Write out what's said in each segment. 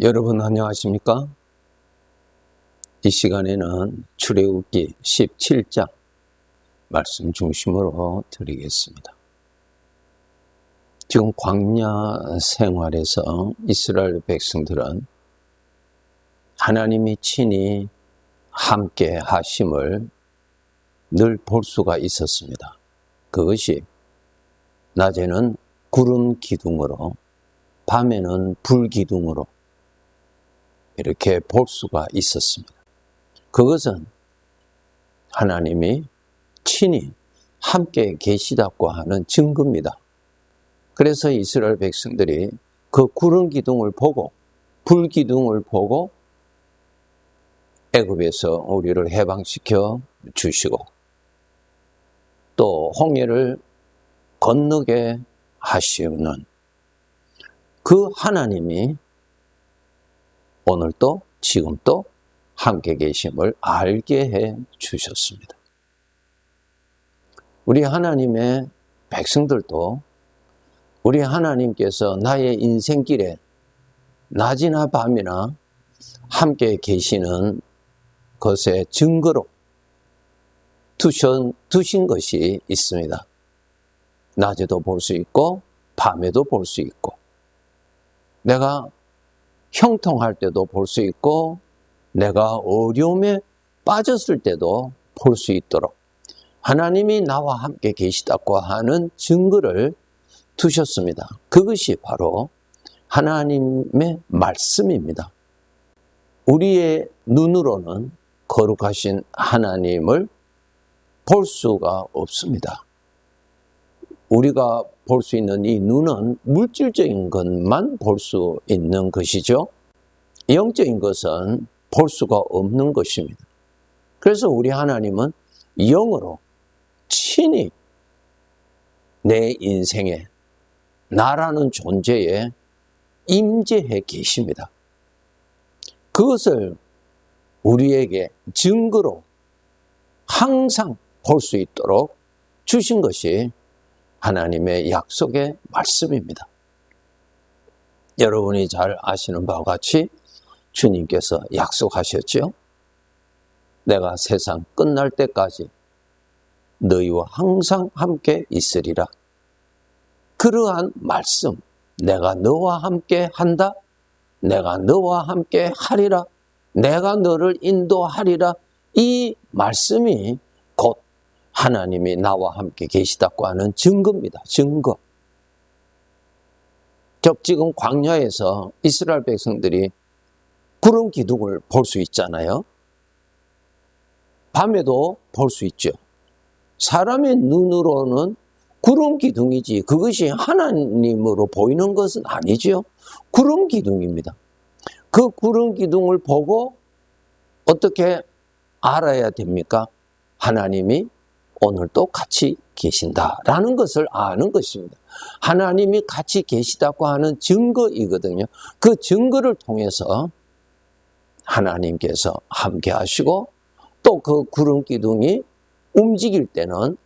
여러분 안녕하십니까? 이 시간에는 출애굽기 17장 말씀 중심으로 드리겠습니다. 지금 광야 생활에서 이스라엘 백성들은 하나님이 친히 함께 하심을 늘 볼 수가 있었습니다. 그것이 낮에는 구름 기둥으로, 밤에는 불 기둥으로 이렇게 볼 수가 있었습니다. 그것은 하나님이 친히 함께 계시다고 하는 증거입니다. 그래서 이스라엘 백성들이 그 구름 기둥을 보고 불 기둥을 보고 애굽에서 우리를 해방시켜 주시고 또 홍해를 건너게 하시는 그 하나님이 오늘도 지금도 함께 계심을 알게 해 주셨습니다. 우리 하나님의 백성들도 우리 하나님께서 나의 인생길에 낮이나 밤이나 함께 계시는 것의 증거로 두신 것이 있습니다. 낮에도 볼 수 있고 밤에도 볼 수 있고 내가 형통할 때도 볼 수 있고 내가 어려움에 빠졌을 때도 볼 수 있도록 하나님이 나와 함께 계시다고 하는 증거를 두셨습니다. 그것이 바로 하나님의 말씀입니다. 우리의 눈으로는 거룩하신 하나님을 볼 수가 없습니다. 우리가 볼 수 있는 이 눈은 물질적인 것만 볼 수 있는 것이죠. 영적인 것은 볼 수가 없는 것입니다. 그래서 우리 하나님은 영으로 친히 내 인생에 나라는 존재에 임재해 계십니다. 그것을 우리에게 증거로 항상 볼 수 있도록 주신 것이 하나님의 약속의 말씀입니다. 여러분이 잘 아시는 바와 같이 주님께서 약속하셨죠? 내가 세상 끝날 때까지 너희와 항상 함께 있으리라. 그러한 말씀, 내가 너와 함께 한다, 내가 너와 함께 하리라, 내가 너를 인도하리라, 이 말씀이 곧 하나님이 나와 함께 계시다고 하는 증거입니다. 증거. 즉 지금 광야에서 이스라엘 백성들이 구름 기둥을 볼 수 있잖아요. 밤에도 볼 수 있죠. 사람의 눈으로는 구름 기둥이지 그것이 하나님으로 보이는 것은 아니지요. 구름 기둥입니다. 그 구름 기둥을 보고 어떻게 알아야 됩니까? 하나님이 오늘도 같이 계신다라는 것을 아는 것입니다. 하나님이 같이 계시다고 하는 증거이거든요. 그 증거를 통해서 하나님께서 함께 하시고 또 그 구름 기둥이 움직일 때는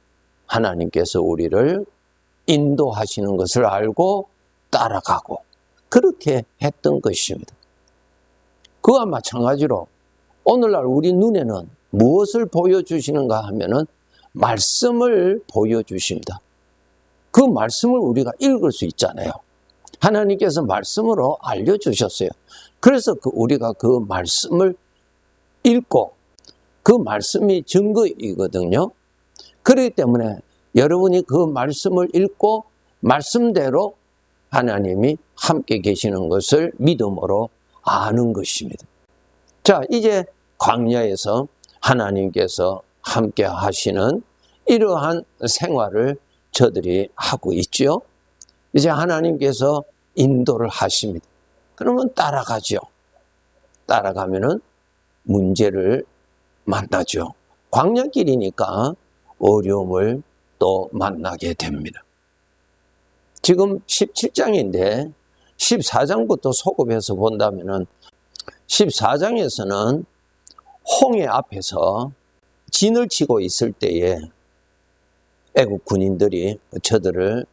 하나님께서 우리를 인도하시는 것을 알고 따라가고 그렇게 했던 것입니다. 그와 마찬가지로 오늘날 우리 눈에는 무엇을 보여주시는가 하면은 말씀을 보여주십니다. 그 말씀을 우리가 읽을 수 있잖아요. 하나님께서 말씀으로 알려주셨어요. 그래서 우리가 그 말씀을 읽고 그 말씀이 증거이거든요. 그렇기 때문에 여러분이 그 말씀을 읽고 말씀대로 하나님이 함께 계시는 것을 믿음으로 아는 것입니다. 자, 이제 광야에서 하나님께서 함께 하시는 이러한 생활을 저들이 하고 있죠. 이제 하나님께서 인도를 하십니다. 그러면 따라가죠. 따라가면은 문제를 만나죠. 광야길이니까 어려움을 또 만나게 됩니다. 지금 17장인데 14장부터 소급해서 본다면은 14장에서는 홍해 앞에서 진을 치고 있을 때에 애국 군인들이 저들을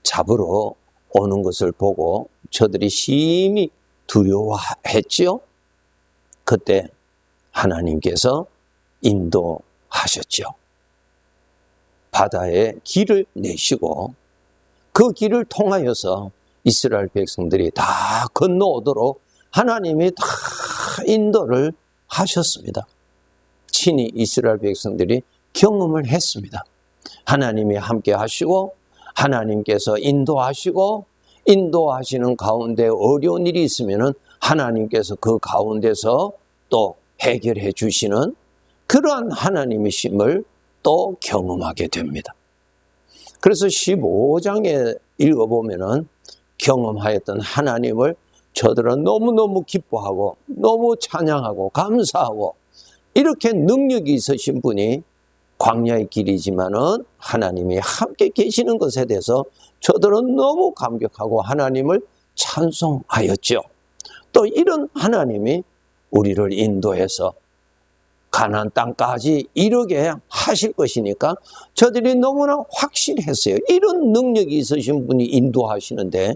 잡으러 오는 것을 보고 저들이 심히 두려워했지요. 그때 하나님께서 인도하셨죠. 바다에 길을 내시고 그 길을 통하여서 이스라엘 백성들이 다 건너오도록 하나님이 다 인도를 하셨습니다. 친히 이스라엘 백성들이 경험을 했습니다. 하나님이 함께 하시고 하나님께서 인도하시고 인도하시는 가운데 어려운 일이 있으면 하나님께서 그 가운데서 또 해결해 주시는 그러한 하나님이심을 또 경험하게 됩니다. 그래서 15장에 읽어보면 경험하였던 하나님을 저들은 너무너무 기뻐하고 너무 찬양하고 감사하고 이렇게 능력이 있으신 분이 광야의 길이지만은 하나님이 함께 계시는 것에 대해서 저들은 너무 감격하고 하나님을 찬송하였죠. 또 이런 하나님이 우리를 인도해서 가나안 땅까지 이르게 하실 것이니까 저들이 너무나 확신했어요. 이런 능력이 있으신 분이 인도하시는데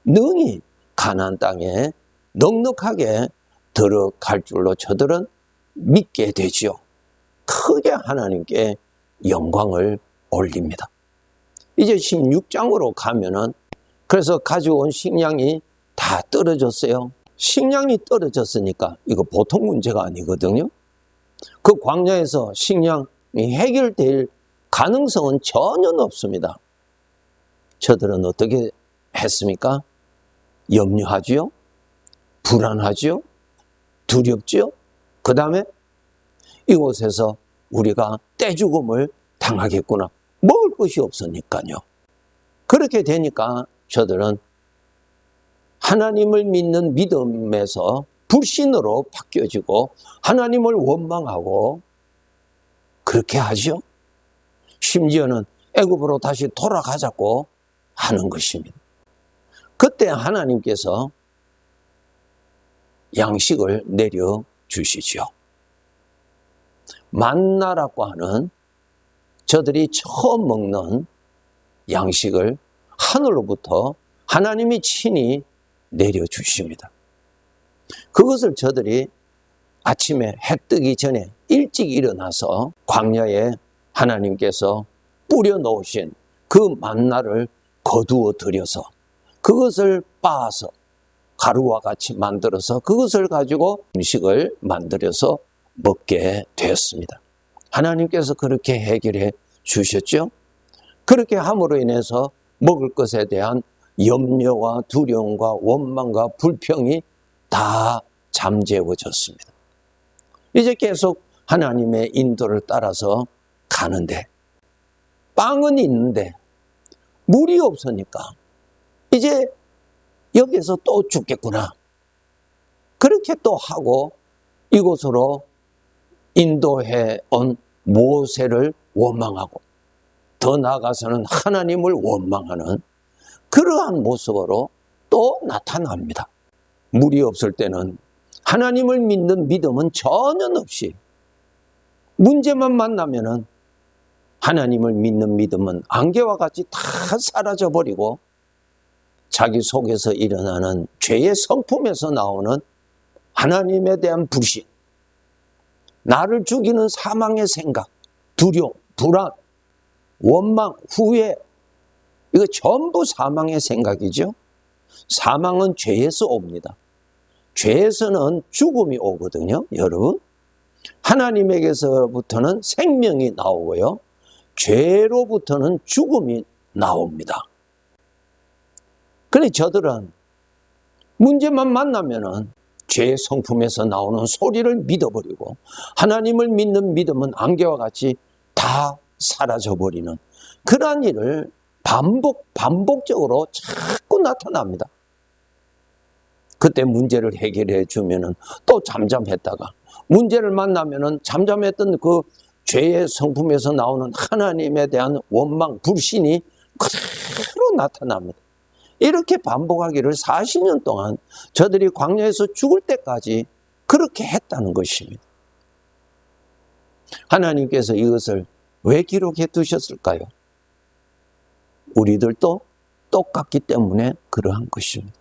능히 가나안 땅에 넉넉하게 들어갈 줄로 저들은 믿게 되지요. 크게 하나님께 영광을 올립니다. 이제 16장으로 가면은 그래서 가져온 식량이 다 떨어졌어요. 식량이 떨어졌으니까 이거 보통 문제가 아니거든요. 그 광야에서 식량이 해결될 가능성은 전혀 없습니다. 저들은 어떻게 했습니까? 염려하지요? 불안하지요? 두렵지요? 그 다음에 이곳에서 우리가 떼죽음을 당하겠구나. 먹을 것이 없으니까요. 그렇게 되니까 저들은 하나님을 믿는 믿음에서 불신으로 바뀌어지고 하나님을 원망하고 그렇게 하죠. 심지어는 애굽으로 다시 돌아가자고 하는 것입니다. 그때 하나님께서 양식을 내려주시죠. 만나라고 하는 저들이 처음 먹는 양식을 하늘로부터 하나님이 친히 내려주십니다. 그것을 저들이 아침에 해 뜨기 전에 일찍 일어나서 광야에 하나님께서 뿌려 놓으신 그 만나를 거두어 들여서 그것을 빻아서 가루와 같이 만들어서 그것을 가지고 음식을 만들어서 먹게 되었습니다. 하나님께서 그렇게 해결해 주셨죠. 그렇게 함으로 인해서 먹을 것에 대한 염려와 두려움과 원망과 불평이 다 잠재워졌습니다. 이제 계속 하나님의 인도를 따라서 가는데 빵은 있는데 물이 없으니까 이제 여기서 또 죽겠구나. 그렇게 또 하고 이곳으로 인도해 온 모세를 원망하고 더 나아가서는 하나님을 원망하는 그러한 모습으로 또 나타납니다. 물이 없을 때는 하나님을 믿는 믿음은 전혀 없이 문제만 만나면은 하나님을 믿는 믿음은 안개와 같이 다 사라져버리고 자기 속에서 일어나는 죄의 성품에서 나오는 하나님에 대한 불신, 나를 죽이는 사망의 생각, 두려움, 불안, 원망, 후회, 이거 전부 사망의 생각이죠. 사망은 죄에서 옵니다. 죄에서는 죽음이 오거든요, 여러분. 하나님에게서부터는 생명이 나오고요. 죄로부터는 죽음이 나옵니다. 그런데 저들은 문제만 만나면은 죄의 성품에서 나오는 소리를 믿어버리고 하나님을 믿는 믿음은 안개와 같이 다 사라져버리는 그러한 일을 반복적으로 자꾸 나타납니다. 그때 문제를 해결해 주면은 또 잠잠했다가 문제를 만나면은 잠잠했던 그 죄의 성품에서 나오는 하나님에 대한 원망, 불신이 그대로 나타납니다. 이렇게 반복하기를 40년 동안 저들이 광야에서 죽을 때까지 그렇게 했다는 것입니다. 하나님께서 이것을 왜 기록해 두셨을까요? 우리들도 똑같기 때문에 그러한 것입니다.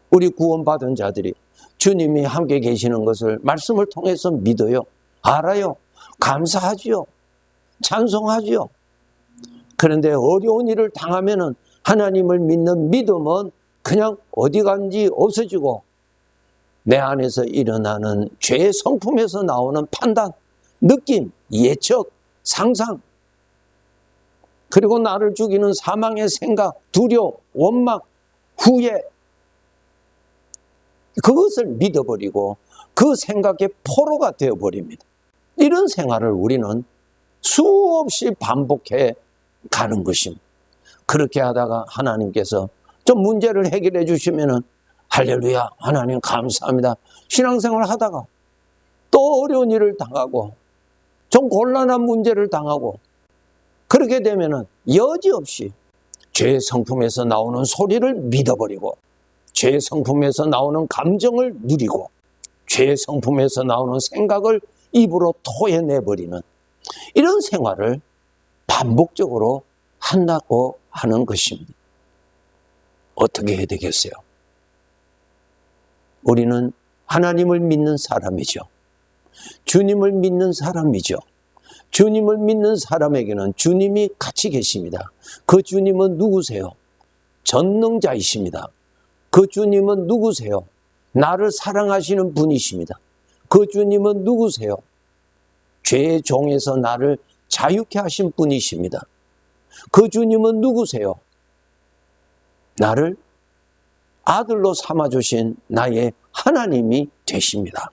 우리 구원받은 자들이 주님이 함께 계시는 것을 말씀을 통해서 믿어요. 알아요. 감사하지요. 찬송하지요. 그런데 어려운 일을 당하면은 하나님을 믿는 믿음은 그냥 어디 간지 없어지고 내 안에서 일어나는 죄의 성품에서 나오는 판단, 느낌, 예측, 상상, 그리고 나를 죽이는 사망의 생각, 두려움, 원망, 후회, 그것을 믿어버리고 그 생각의 포로가 되어버립니다. 이런 생활을 우리는 수없이 반복해 가는 것입니다. 그렇게 하다가 하나님께서 좀 문제를 해결해 주시면은 할렐루야, 하나님 감사합니다. 신앙생활을 하다가 또 어려운 일을 당하고 좀 곤란한 문제를 당하고 그렇게 되면은 여지없이 죄의 성품에서 나오는 소리를 믿어버리고 죄의 성품에서 나오는 감정을 누리고 죄의 성품에서 나오는 생각을 입으로 토해내버리는 이런 생활을 반복적으로 한다고 하는 것입니다. 어떻게 해야 되겠어요? 우리는 하나님을 믿는 사람이죠. 주님을 믿는 사람이죠. 주님을 믿는 사람에게는 주님이 같이 계십니다. 그 주님은 누구세요? 전능자이십니다. 그 주님은 누구세요? 나를 사랑하시는 분이십니다. 그 주님은 누구세요? 죄의 종에서 나를 자유케 하신 분이십니다. 그 주님은 누구세요? 나를 아들로 삼아주신 나의 하나님이 되십니다.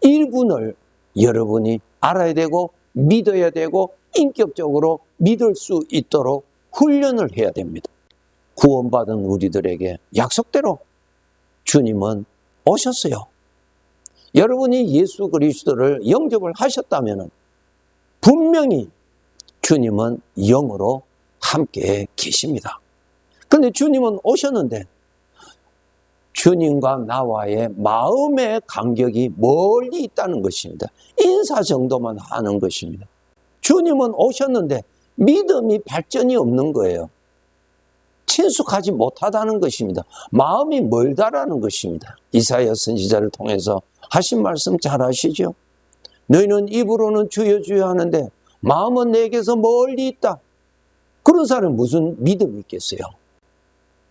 이분을 여러분이 알아야 되고 믿어야 되고 인격적으로 믿을 수 있도록 훈련을 해야 됩니다. 구원받은 우리들에게 약속대로 주님은 오셨어요. 여러분이 예수 그리스도를 영접을 하셨다면 분명히 주님은 영으로 함께 계십니다. 그런데 주님은 오셨는데 주님과 나와의 마음의 간격이 멀리 있다는 것입니다. 인사 정도만 하는 것입니다. 주님은 오셨는데 믿음이 발전이 없는 거예요. 친숙하지 못하다는 것입니다. 마음이 멀다라는 것입니다. 이사야 선지자를 통해서 하신 말씀 잘 아시죠? 너희는 입으로는 주여 주여 하는데 마음은 내게서 멀리 있다. 그런 사람은 무슨 믿음이 있겠어요?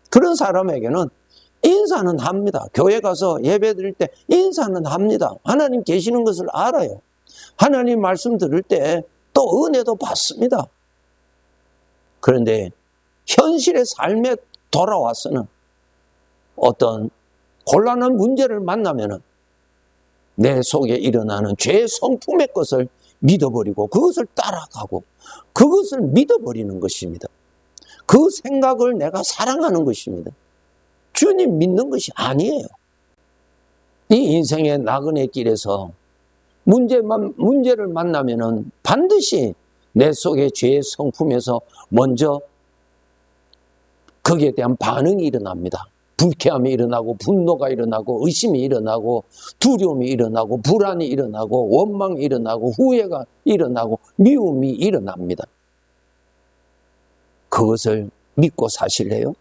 그런 사람에게는 인사는 합니다. 교회 가서 예배 드릴 때 인사는 합니다. 하나님 계시는 것을 알아요. 하나님 말씀 들을 때 또 은혜도 받습니다. 그런데 현실의 삶에 돌아와서는 어떤 곤란한 문제를 만나면은 내 속에 일어나는 죄의 성품의 것을 믿어버리고 그것을 따라가고 그것을 믿어버리는 것입니다. 그 생각을 내가 사랑하는 것입니다. 주님 믿는 것이 아니에요. 이 인생의 나그네 길에서 문제를 만나면은 반드시 내 속의 죄의 성품에서 먼저 거기에 대한 반응이 일어납니다. 불쾌함이 일어나고 분노가 일어나고 의심이 일어나고 두려움이 일어나고 불안이 일어나고 원망이 일어나고 후회가 일어나고 미움이 일어납니다. 그것을 믿고 사실래요?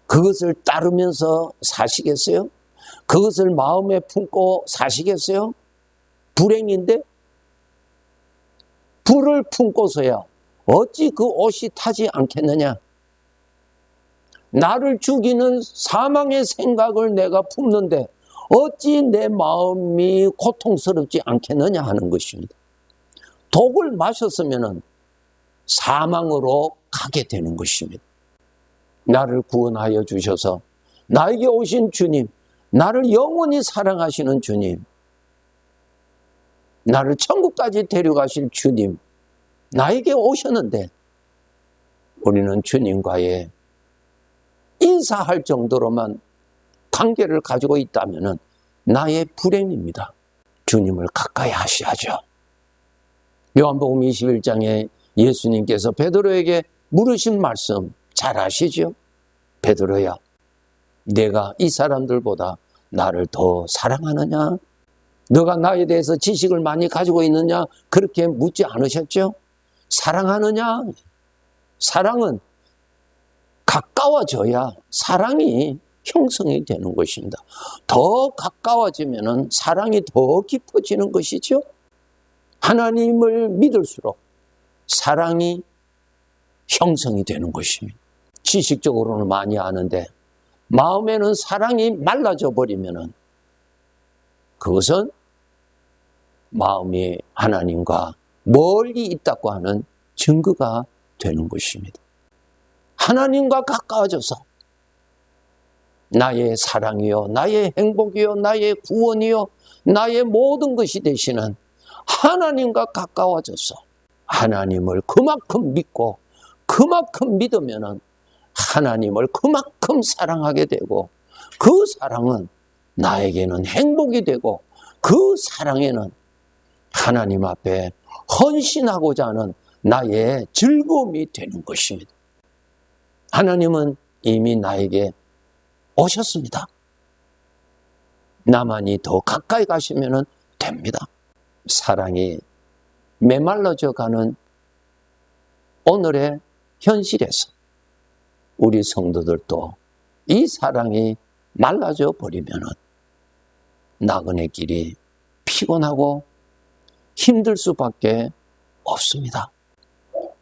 그것을 따르면서 사시겠어요? 그것을 마음에 품고 사시겠어요? 불행인데 불을 품고서야 어찌 그 옷이 타지 않겠느냐? 나를 죽이는 사망의 생각을 내가 품는데 어찌 내 마음이 고통스럽지 않겠느냐 하는 것입니다. 독을 마셨으면 사망으로 가게 되는 것입니다. 나를 구원하여 주셔서 나에게 오신 주님, 나를 영원히 사랑하시는 주님, 나를 천국까지 데려가실 주님, 나에게 오셨는데 우리는 주님과의 인사할 정도로만 관계를 가지고 있다면 나의 불행입니다. 주님을 가까이 하셔야죠. 요한복음 21장에 예수님께서 베드로에게 물으신 말씀 잘 아시죠? 베드로야, 내가 이 사람들보다 나를 더 사랑하느냐? 너가 나에 대해서 지식을 많이 가지고 있느냐? 그렇게 묻지 않으셨죠? 사랑하느냐? 사랑은 가까워져야 사랑이 형성이 되는 것입니다. 더 가까워지면 사랑이 더 깊어지는 것이죠. 하나님을 믿을수록 사랑이 형성이 되는 것입니다. 지식적으로는 많이 아는데 마음에는 사랑이 말라져 버리면 그것은 마음이 하나님과 멀리 있다고 하는 증거가 되는 것입니다. 하나님과 가까워져서 나의 사랑이요, 나의 행복이요, 나의 구원이요, 나의 모든 것이 되시는 하나님과 가까워져서 하나님을 그만큼 믿고 그만큼 믿으면 하나님을 그만큼 사랑하게 되고 그 사랑은 나에게는 행복이 되고 그 사랑에는 하나님 앞에 헌신하고자 하는 나의 즐거움이 되는 것입니다. 하나님은 이미 나에게 오셨습니다. 나만이 더 가까이 가시면 됩니다. 사랑이 메말라져 가는 오늘의 현실에서 우리 성도들도 이 사랑이 말라져 버리면 나그네 길이 피곤하고 힘들 수밖에 없습니다.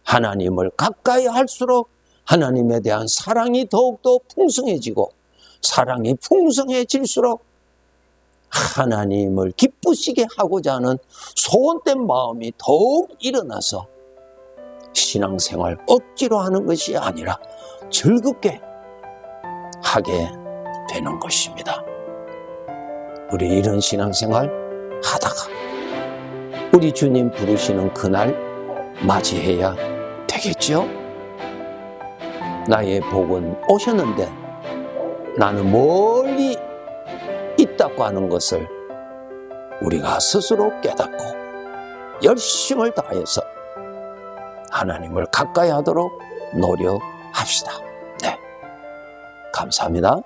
하나님을 가까이 할수록 하나님에 대한 사랑이 더욱더 풍성해지고 사랑이 풍성해질수록 하나님을 기쁘시게 하고자 하는 소원된 마음이 더욱 일어나서 신앙생활 억지로 하는 것이 아니라 즐겁게 하게 되는 것입니다. 우리 이런 신앙생활 하다가 우리 주님 부르시는 그날 맞이해야 되겠죠? 나의 복은 오셨는데 나는 멀리 있다고 하는 것을 우리가 스스로 깨닫고 열심을 다해서 하나님을 가까이 하도록 노력합시다. 네, 감사합니다.